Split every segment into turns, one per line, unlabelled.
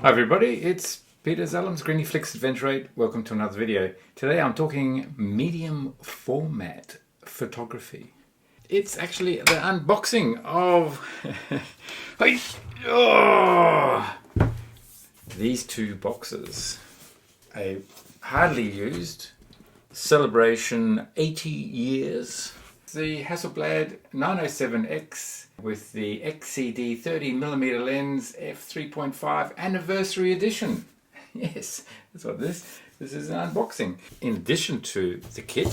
Hi everybody, it's Peter Zalum's Griniflix Adventure 8. Welcome to another video. Today I'm talking medium format photography. It's actually the unboxing of these two boxes. A hardly used celebration 80 years. The Hasselblad 907X with the XCD 30mm lens f3.5 anniversary edition. Yes, that's what this is, an unboxing. In addition to the kit,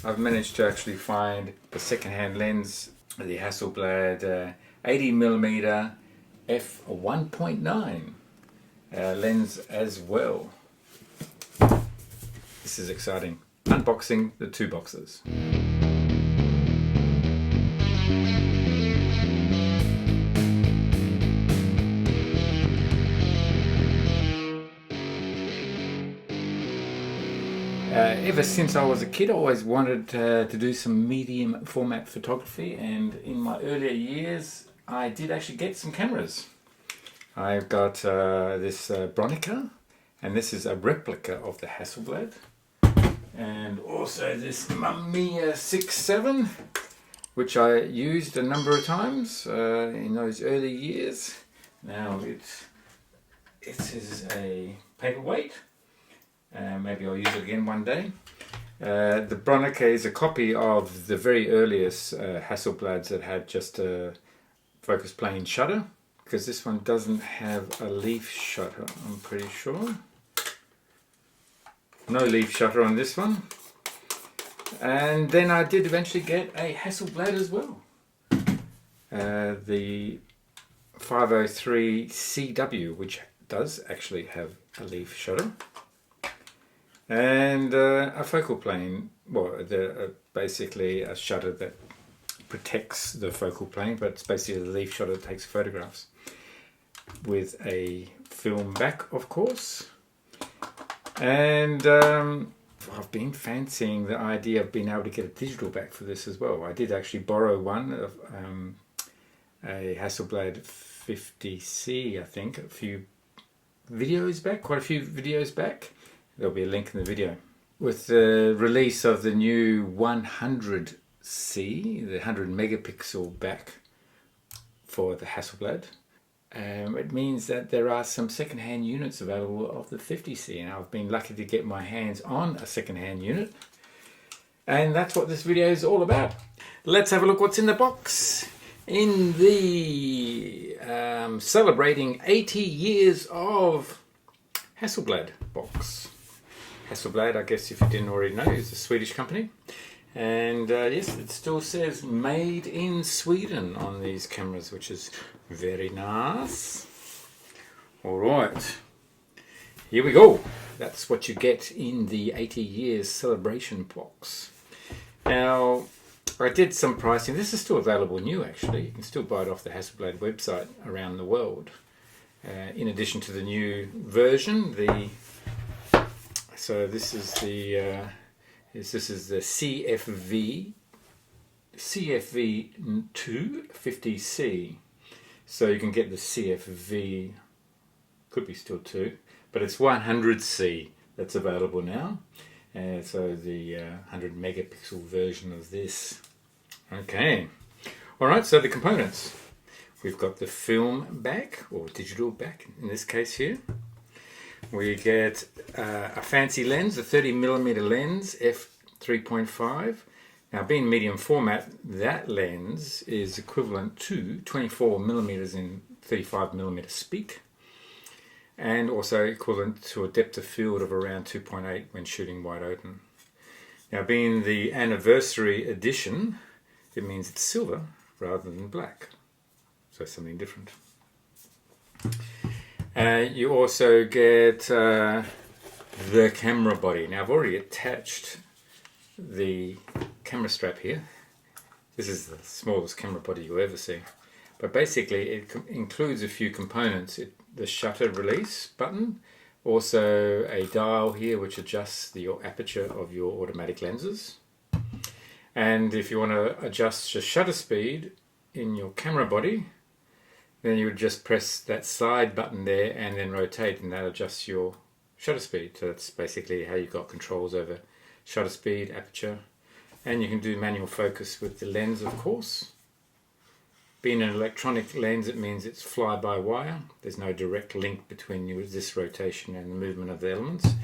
I've managed to actually find the second-hand lens, the Hasselblad 80mm f1.9 lens as well. This is exciting. Unboxing the two boxes. Ever since I was a kid, I always wanted to do some medium format photography, and in my earlier years I did actually get some cameras. I've got this Bronica, and this is a replica of the Hasselblad, and also this Mamiya 6.7, which I used a number of times in those early years. Now it is a paperweight. Maybe I'll use it again one day. The Bronica is a copy of the very earliest Hasselblads that had just a focus plane shutter, because this one doesn't have a leaf shutter, I'm pretty sure. No leaf shutter on this one. And then I did eventually get a Hasselblad as well. The 503 CW, which does actually have a leaf shutter. And a focal plane, well, basically a shutter that protects the focal plane, but it's basically a leaf shutter that takes photographs. With a film back, of course. And I've been fancying the idea of being able to get a digital back for this as well. I did actually borrow one of a Hasselblad 50C, I think, quite a few videos back. There'll be a link in the video. With the release of the new 100C, the 100 megapixel back for the Hasselblad, it means that there are some second-hand units available of the 50C, and I've been lucky to get my hands on a second-hand unit, and that's what this video is all about. Let's have a look what's in the box. In the celebrating 80 years of Hasselblad box. Hasselblad, I guess if you didn't already know, is a Swedish company. And yes, it still says made in Sweden on these cameras, which is very nice. Alright, here we go. That's what you get in the 80 years celebration box. Now, I did some pricing. This is still available new actually. You can still buy it off the Hasselblad website around the world. In addition to the new version, so this is the CFV II 50C. So you can get the CFV, could be still 2, but it's 100C that's available now. So the 100 megapixel version of this. Okay, all right. So the components. We've got the film back, or digital back in this case here. We get a fancy lens, a 30mm lens, f3.5. Now, being medium format, that lens is equivalent to 24mm in 35mm speak, and also equivalent to a depth of field of around 2.8 when shooting wide open. Now, being the anniversary edition, it means it's silver rather than black, so something different. You also get the camera body. Now, I've already attached the camera strap here. This is the smallest camera body you'll ever see. But basically it includes a few components. The shutter release button, also a dial here which adjusts the aperture of your automatic lenses. And if you want to adjust the shutter speed in your camera body, then you would just press that side button there and then rotate, and that adjusts your shutter speed. So that's basically how you've got controls over shutter speed, aperture, and you can do manual focus with the lens, of course. Being an electronic lens, it means it's fly-by-wire. There's no direct link between this rotation and the movement of the elements.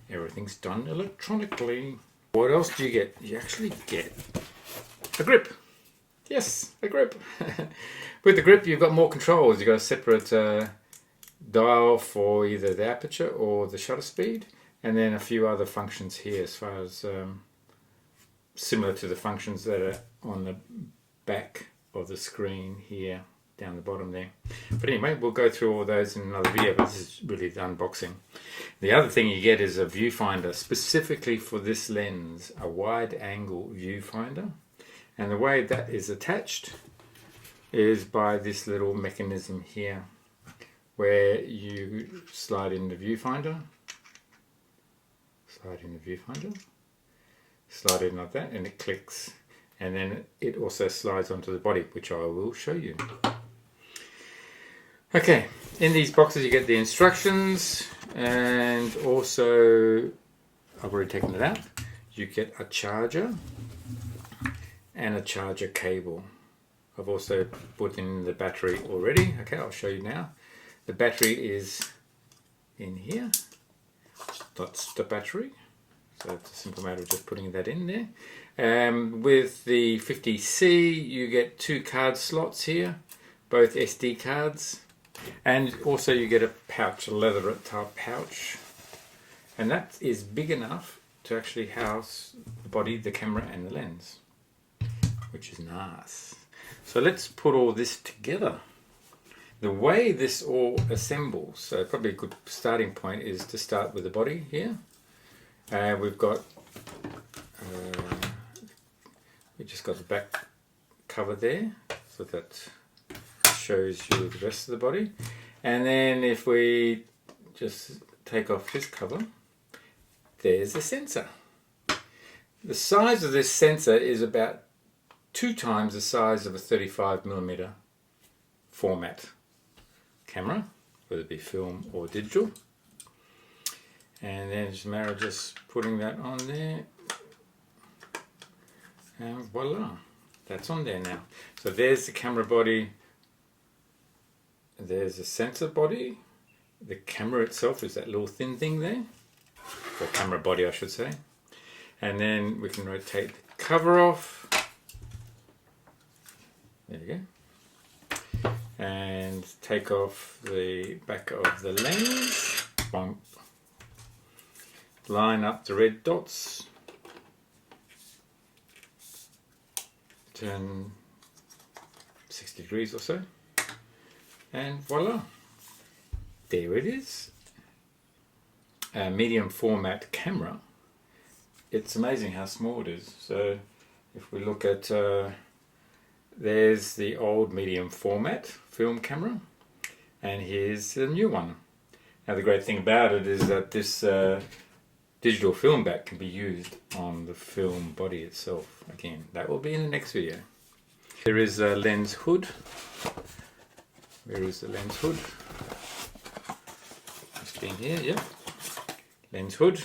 Everything's done electronically. What else do you get? You actually get a grip. Yes, a grip. With the grip, you've got more controls. You've got a separate dial for either the aperture or the shutter speed, and then a few other functions here as far as similar to the functions that are on the back of the screen here down the bottom there. But anyway, we'll go through all those in another video, but this is really the unboxing. The other thing you get is a viewfinder specifically for this lens, a wide angle viewfinder. And the way that is attached is by this little mechanism here, where you slide in the viewfinder, slide in like that, and it clicks. And then it also slides onto the body, which I will show you. Okay, in these boxes you get the instructions, and also, I've already taken it out, you get a charger and a charger cable. I've also put in the battery already. Okay, I'll show you now. The battery is in here. That's the battery. So it's a simple matter of just putting that in there. With the 50C, you get 2 card slots here, both SD cards, and also you get a pouch, a leather type pouch, and that is big enough to actually house the body, the camera, and the lens, which is nice. So let's put all this together. The way this all assembles, so probably a good starting point is to start with the body here. We've got we just got the back cover there, so that shows you the rest of the body. And then if we just take off this cover, there's the sensor. The size of this sensor is about 2 times the size of a 35mm format camera, whether it be film or digital. And then it's a matter of just putting that on there, and voila, that's on there now. So there's the camera body, there's the sensor body, the camera itself is that little thin thing there, the camera body I should say, and then we can rotate the cover off, there you go, and take off the back of the lens, bump. Line up the red dots, turn 60 degrees or so, and voila, there it is. A medium format camera. It's amazing how small it is. So if we look at, there's the old medium format film camera, and here's the new one. Now the great thing about it is that this digital film back can be used on the film body itself. Again, that will be in the next video. There is a lens hood. Where is the lens hood? Just in here, yeah. Lens hood.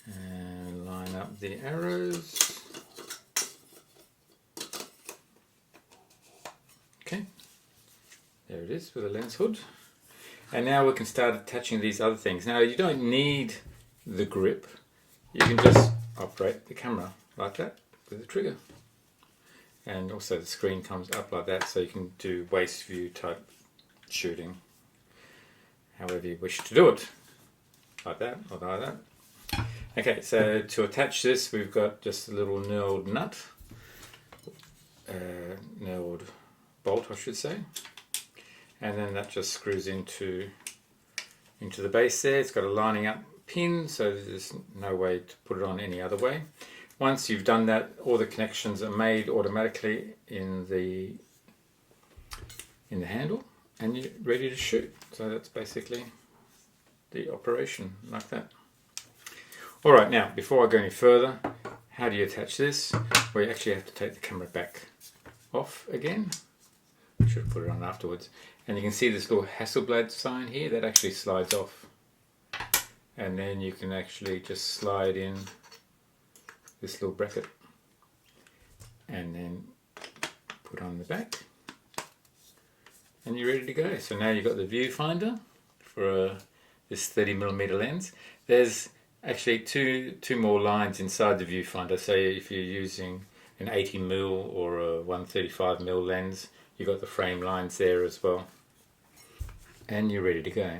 And line up the arrows. Okay, there it is with the lens hood. And now we can start attaching these other things. Now you don't need the grip. You can just operate the camera like that with the trigger. And also the screen comes up like that, so you can do waist view type shooting, however you wish to do it. Like that or like that. Okay, so to attach this we've got just a little knurled nut. Knurled bolt I should say, and then that just screws into the base there. It's got a lining up pin, so there's no way to put it on any other way. Once you've done that, all the connections are made automatically in the handle, and you're ready to shoot. So that's basically the operation like that. Alright, now before I go any further, how do you attach this? Well, you actually have to take the camera back off again. Should have put it on afterwards. And you can see this little Hasselblad sign here that actually slides off. And then you can actually just slide in this little bracket and then put on the back. And you're ready to go. So now you've got the viewfinder for this 30mm lens. There's actually two more lines inside the viewfinder. So if you're using an 80mm or a 135mm lens, you've got the frame lines there as well. And you're ready to go.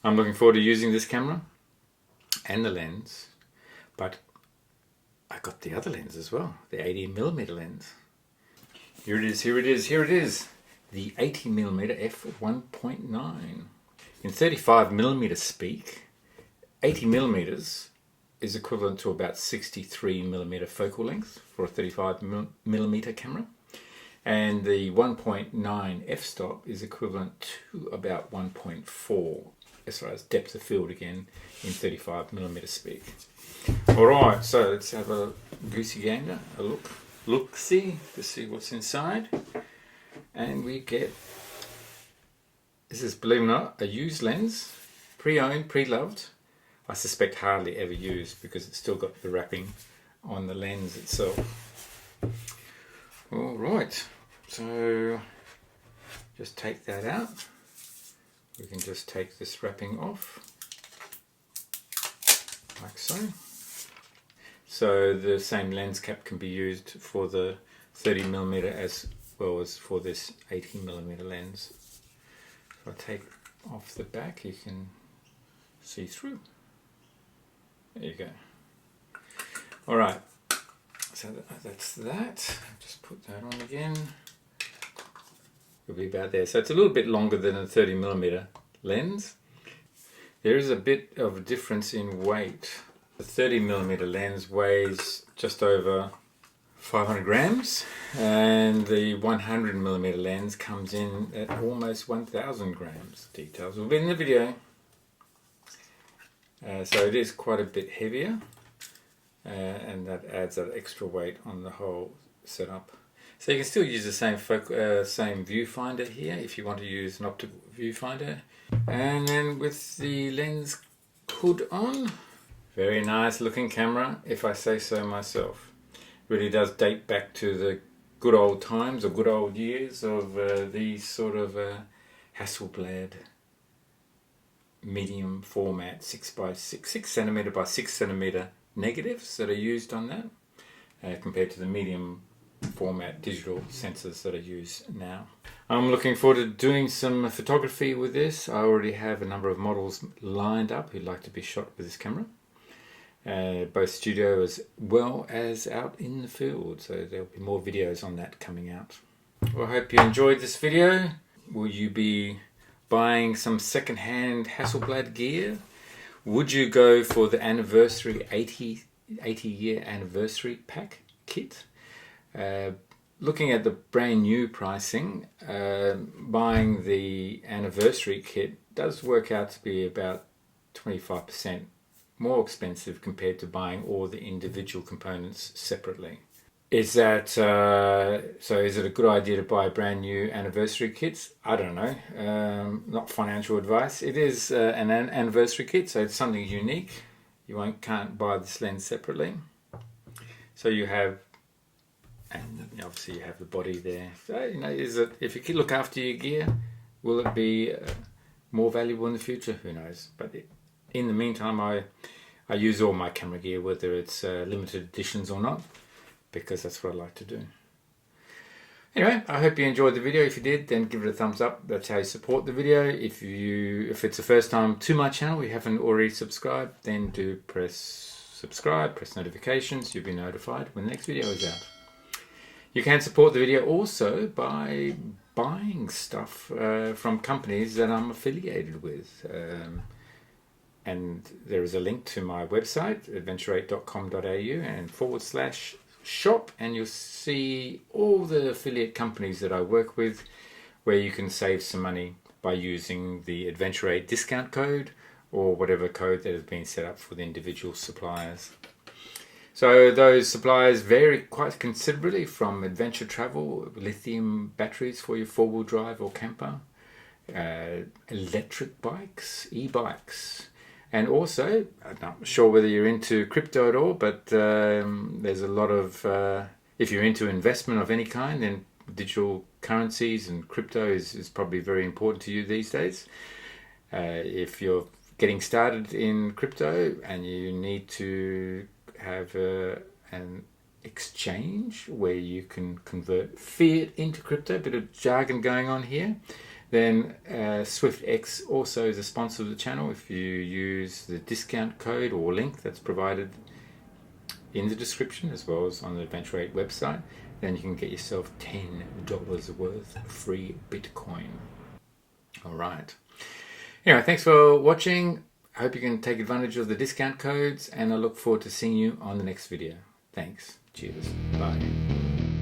I'm looking forward to using this camera and the lens, but I got the other lens as well, the 80mm lens. Here it is, here it is, here it is. The 80mm f1.9. In 35mm speak, 80mm is equivalent to about 63mm focal length for a 35mm camera. And the 1.9 f-stop is equivalent to about 1.4 as far as depth of field again in 35mm speak. Alright, so let's have a goosey gander, a look-see to see what's inside. And we get, this is, believe it or not, a used lens, pre-owned, pre-loved. I suspect hardly ever used because it's still got the wrapping on the lens itself. Alright, so just take that out. We can just take this wrapping off, like so. So the same lens cap can be used for the 30mm as well as for this 80mm lens. If I take off the back, you can see through. There you go. Alright, so that's that. Just put that on again. It'll be about there. So it's a little bit longer than a 30mm lens. There is a bit of a difference in weight. The 30mm lens weighs just over 500 grams and the 100mm lens comes in at almost 1000 grams. Details will be in the video. So it is quite a bit heavier and that adds that extra weight on the whole setup. So you can still use the same viewfinder here if you want to use an optical viewfinder. And then with the lens hood on, very nice looking camera if I say so myself. Really does date back to the good old times or good old years of these sort of Hasselblad medium format 6cm by 6cm negatives that are used on that compared to the medium format digital sensors that are used now. I'm looking forward to doing some photography with this. I already have a number of models lined up who'd like to be shot with this camera, both studio as well as out in the field, so there'll be more videos on that coming out. Well, I hope you enjoyed this video. Will you be buying some second-hand Hasselblad gear? Would you go for the anniversary 80 year anniversary pack kit? Looking at the brand new pricing, buying the anniversary kit does work out to be about 25% more expensive compared to buying all the individual components separately. Is that so? Is it a good idea to buy brand new anniversary kits? I don't know. Not financial advice. It is an anniversary kit, so it's something unique. You can't buy this lens separately. So you have, and obviously you have the body there. So is it, if you can look after your gear, will it be more valuable in the future? Who knows? But in the meantime, I use all my camera gear, whether it's limited editions or not, because that's what I like to do. Anyway, I hope you enjoyed the video. If you did, then give it a thumbs up. That's how you support the video. If it's the first time to my channel, you haven't already subscribed, then do press subscribe, press notifications. You'll be notified when the next video is out. You can support the video also by buying stuff from companies that I'm affiliated with. And there is a link to my website, adventure8.com.au and /shop, and you'll see all the affiliate companies that I work with where you can save some money by using the Adventure8 discount code or whatever code that has been set up for the individual suppliers. So those suppliers vary quite considerably from adventure travel, lithium batteries for your four-wheel drive or camper, electric bikes, e-bikes, and also, I'm not sure whether you're into crypto at all, but there's a lot of, if you're into investment of any kind, then digital currencies and crypto is probably very important to you these days. If you're getting started in crypto and you need to have an exchange where you can convert fiat into crypto, a bit of jargon going on here, then SwiftX also is a sponsor of the channel. If you use the discount code or link that's provided in the description as well as on the Adventure 8 website, then you can get yourself $10 worth of free Bitcoin. All right. Anyway, thanks for watching. I hope you can take advantage of the discount codes, and I look forward to seeing you on the next video. Thanks. Cheers. Bye.